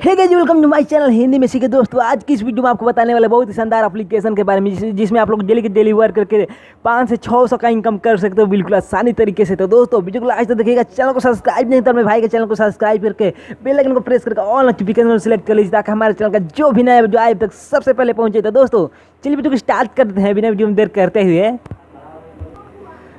Hey guys, welcome to my channel Hindi में सीखे। दोस्तों आज की इस वीडियो में आपको बताने वाले बहुत ही शानदार एप्लीकेशन के बारे में जिसमें आप लोग डेली के डेली वर्क करके 500 से 600 का इनकम कर सकते हो बिल्कुल आसानी तरीके से। तो दोस्तों वीडियो को लास्ट तक देखिएगा। चैनल को सब्सक्राइब नहीं तो मेरे भाई के चैनल को सब्सक्राइब करके बेल आइकन को प्रेस करके ऑल नोटिफिकेशन सेलेक्ट कर लीजिए ताकि हमारे चैनल का जो भी नया वीडियो आए तक सबसे पहले पहुंचे। तो दोस्तों चलिए वीडियो को स्टार्ट करते हैं बिना वीडियो में देर करते हुए।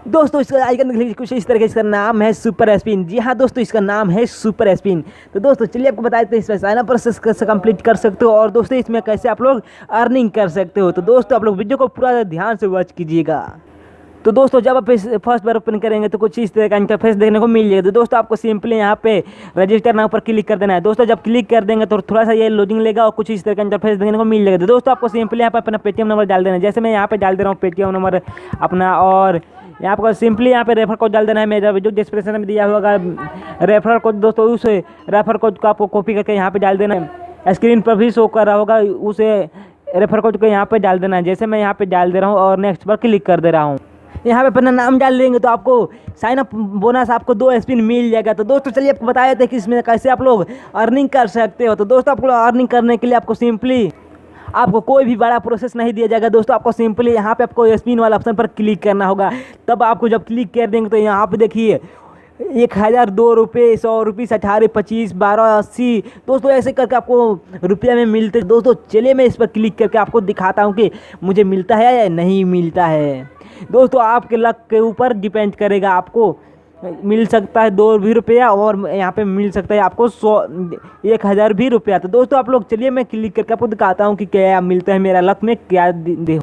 दोस्तों इसका आइकन देख लीजिए कुछ इस तरह का, इसका नाम है सुपर स्पिन। जी हाँ दोस्तों, इसका नाम है सुपर स्पिन। तो दोस्तों चलिए आपको बताते हैं इसमें साइन अप प्रोसेस कैसे कंप्लीट कर सकते हो और दोस्तों इसमें कैसे आप लोग अर्निंग कर सकते हो। तो दोस्तों आप लोग वीडियो को पूरा ध्यान से वॉच कीजिएगा। तो दोस्तों जब आप फर्स्ट बार ओपन करेंगे तो कुछ इस तरह का इंटरफेस देखने को मिल जाएगा। तो दोस्तों आपको सिंपली यहाँ पे रजिस्टर नाउ पर क्लिक कर देना है। दोस्तों जब क्लिक कर देंगे तो थोड़ा सा ये लोडिंग लेगा और कुछ इस तरह का इंटरफेस देखने को मिल जाएगा। तो दोस्तों आपको सिंपली यहाँ पर अपना पेटीएम नंबर डाल देना है। जैसे मैं यहाँ पे डाल दे रहा हूँ पेटीएम नंबर अपना, और यहाँ पर सिंपली यहाँ पे रेफर कोड डाल देना है। मेरा वीडियो डिस्क्रिप्शन में दिया होगा रेफर कोड। दोस्तों उस रेफर कोड को आपको कॉपी करके यहाँ पे डाल देना है। स्क्रीन पर भी शो कर रहा होगा, उसे रेफर कोड को यहाँ पे डाल देना है। जैसे मैं यहाँ पे डाल दे रहा हूँ और नेक्स्ट पर क्लिक कर दे रहा हूँ। यहाँ पे अपना नाम डाल देंगे तो आपको साइन अप बोनस आपको 2 स्पिन मिल जाएगा। तो दोस्तों चलिए आपको बताया था कि इसमें कैसे आप लोग अर्निंग कर सकते हो। तो दोस्तों आपको अर्निंग करने के लिए आपको सिंपली आपको कोई भी बड़ा प्रोसेस नहीं दिया जाएगा। दोस्तों आपको सिंपली यहाँ पे आपको स्पिन वाला ऑप्शन पर क्लिक करना होगा। तब आपको जब क्लिक कर देंगे तो यहाँ पे देखिए 1000, 2 रुपये, 100 रुपीज़, 18, 25, 12, 80 दोस्तों ऐसे करके आपको रुपये में मिलते। दोस्तों चलिए मैं इस पर क्लिक करके आपको दिखाता हूँ कि मुझे मिलता है या नहीं मिलता है। दोस्तों आपके लक के ऊपर डिपेंड करेगा, आपको मिल सकता है 2 भी रुपया और यहाँ पे मिल सकता है आपको 1000 भी रुपया। तो दोस्तों आप लोग चलिए मैं क्लिक करके आपको दिखाता हूँ कि क्या मिलता है, मेरा लक में क्या दे।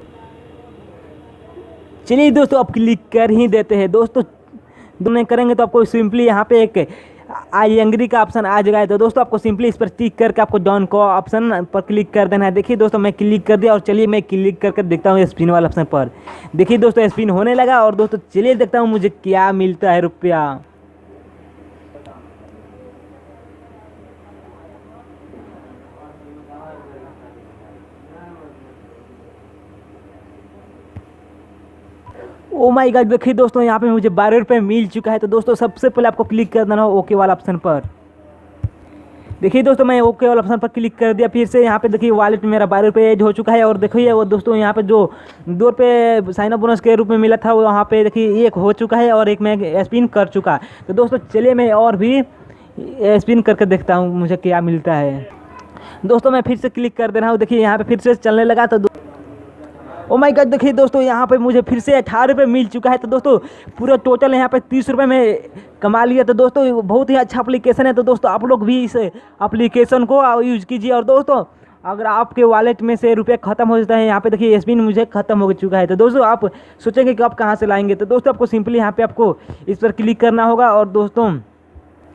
चलिए दोस्तों आप क्लिक कर ही देते हैं। दोस्तों नहीं करेंगे तो आपको सिंपली यहाँ पे एक आई एंग्री का ऑप्शन आ जाएगा। तो दोस्तों आपको सिंपली इस पर क्लिक करके आपको डॉन को ऑप्शन पर क्लिक कर देना है। देखिए दोस्तों मैं क्लिक कर दिया और चलिए मैं क्लिक करके देखता हूँ स्पिन वाला ऑप्शन पर। देखिए दोस्तों स्पिन होने लगा और दोस्तों चलिए देखता हूँ मुझे क्या मिलता है रुपया। ओ माय गॉड, देखिए दोस्तों यहाँ पे मुझे 12 रुपये मिल चुका है। तो दोस्तों सबसे पहले आपको क्लिक कर देना हो ओके वाला ऑप्शन पर। देखिए दोस्तों मैं ओके वाला ऑप्शन पर क्लिक कर दिया। फिर से यहाँ पे देखिए वॉलेट में मेरा 12 रुपये ऐड हो चुका है। और देखिए वो दोस्तों यहाँ पे जो 2 रुपये साइन अप बोनस के रूप में मिला था वो यहाँ पे देखिए एक हो चुका है और एक मैं स्पिन कर चुका। तो दोस्तों चलिए मैं और भी स्पिन करके देखता हूँ मुझे क्या मिलता है। दोस्तों मैं फिर से क्लिक कर दे रहा हूँ। देखिए यहाँ पे फिर से चलने लगा। तो ओ माय गॉड, देखिए दोस्तों यहाँ पे मुझे फिर से 18 रुपये मिल चुका है। तो दोस्तों पूरा टोटल यहाँ पे 30 रुपये में कमा लिया। तो दोस्तों बहुत ही अच्छा एप्लीकेशन है। तो दोस्तों आप लोग भी इस एप्लीकेशन को यूज़ कीजिए। और दोस्तों अगर आपके वॉलेट में से रुपये ख़त्म हो जाता है, यहाँ पे देखिए स्पिन मुझे ख़त्म हो चुका है। तो दोस्तों आप सोचेंगे कि आप कहाँ से लाएंगे। तो दोस्तों आपको सिंपली यहाँ पर आपको इस पर क्लिक करना होगा और दोस्तों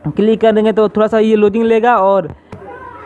क्लिक कर देंगे तो थोड़ा सा ये लोडिंग लेगा और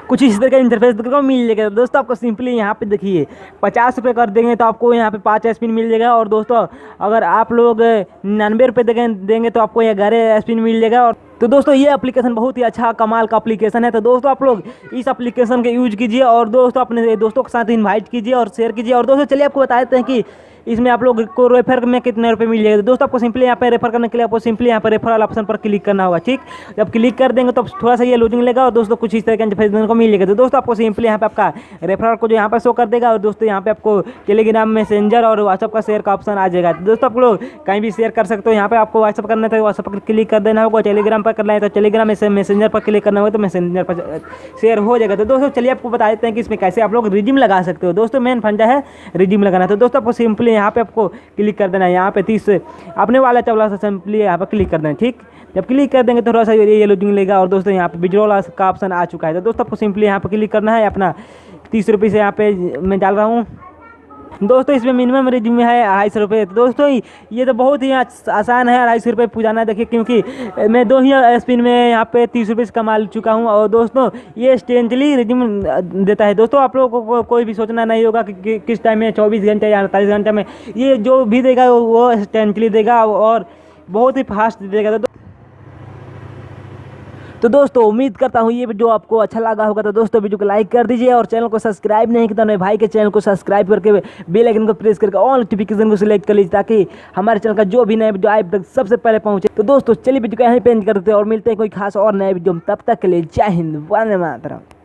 कुछ इस तरह का इंटरफेस देखने को मिल जाएगा। दोस्तों आपको सिंपली यहाँ पे देखिए 50 रुपये कर देंगे तो आपको यहाँ पे 5 स्पिन मिल जाएगा। और दोस्तों अगर आप लोग 99 रुपये देंगे तो आपको 11 स्पिन मिल जाएगा। और तो दोस्तों ये एप्लीकेशन बहुत ही अच्छा कमाल का एप्लीकेशन है। तो दोस्तों आप लोग इस एप्लीकेशन का यूज कीजिए और दोस्तों अपने दोस्तों के साथ इन्वाइट कीजिए और शेयर कीजिए। और दोस्तों चलिए आपको बता देते हैं कि इसमें आप लोग को रेफर में कितने रुपए मिल जाएगा। तो दोस्तों आपको सिंपली यहाँ पे रेफर करने के लिए आपको सिंपली यहाँ पर रेफर वाला ऑप्शन पर क्लिक करना होगा। ठीक, जब क्लिक कर देंगे तो थोड़ा सा ये लोडिंग लेगा और दोस्तों कुछ इस तरह का इंटरफेस देने को मिल जाएगा। तो दोस्तों आपको सिंपली यहाँ पे आपका रेफर को जो यहाँ पर शो कर देगा और दोस्तों यहाँ पे आपको टेलीग्राम, मैसेंजर और व्हाट्सअप का शेयर का ऑप्शन आ जाएगा। तो दोस्तों आप लोग कहीं भी शेयर कर सकते हो। यहाँ पे आपको व्हाट्सअप करना है तो व्हाट्सअप पर क्लिक कर देना होगा, टेलीग्राम पर करना है तो टेलीग्राम में मैसेंजर पर क्लिक करना होगा तो मैसेंजर पर शेयर हो जाएगा। तो दोस्तों चलिए आपको बता देते हैं कि इसमें कैसे आप लोग रिडीम लगा सकते हो। दोस्तों मेन फंडा है रिडीम लगाना। तो दोस्तों आपको सिंपली यहाँ पे आपको क्लिक कर देना है। यहाँ पे 30 अपने वाला चावला से सिंपली यहाँ पर क्लिक कर देना। ठीक, जब क्लिक कर देंगे तो थोड़ा सा ये लोडिंग लेगा और दोस्तों यहाँ पे विड्रॉल का ऑप्शन आ चुका है। तो दोस्तों आपको सिंपली यहाँ पर क्लिक करना है। अपना 30 रुपये से यहाँ पे मैं डाल रहा हूँ। दोस्तों इसमें मिनिमम रिडीम है 250 रुपये। तो दोस्तों ये तो बहुत ही आसान है 250 रुपये पुजाना। देखिए क्योंकि मैं 2 ही स्पिन में यहाँ पे 30 रुपये से कमा चुका हूँ और दोस्तों ये इंस्टेंटली रिडीम देता है। दोस्तों आप लोगों को कोई भी सोचना नहीं होगा कि किस टाइम में 24 घंटे या 48 घंटे में ये जो भी देगा वो इंस्टेंटली देगा और बहुत ही फास्ट देगा। तो दोस्तों उम्मीद करता हूँ ये वीडियो आपको अच्छा लगा होगा। तो दोस्तों वीडियो को लाइक कर दीजिए और चैनल को सब्सक्राइब नहीं किया तो मेरे भाई के चैनल को सब्सक्राइब करके बेल आइकन को प्रेस करके ऑल नोटिफिकेशन को सिलेक्ट कर लीजिए ताकि हमारे चैनल का जो भी नया वीडियो आप तक सबसे पहले पहुँचे। तो दोस्तों चलिए वीडियो को यहीं पे एंड करते हैं और मिलते हैं कोई खास और नए वीडियो में। तब तक के लिए जय हिंद, वंदे मातरम।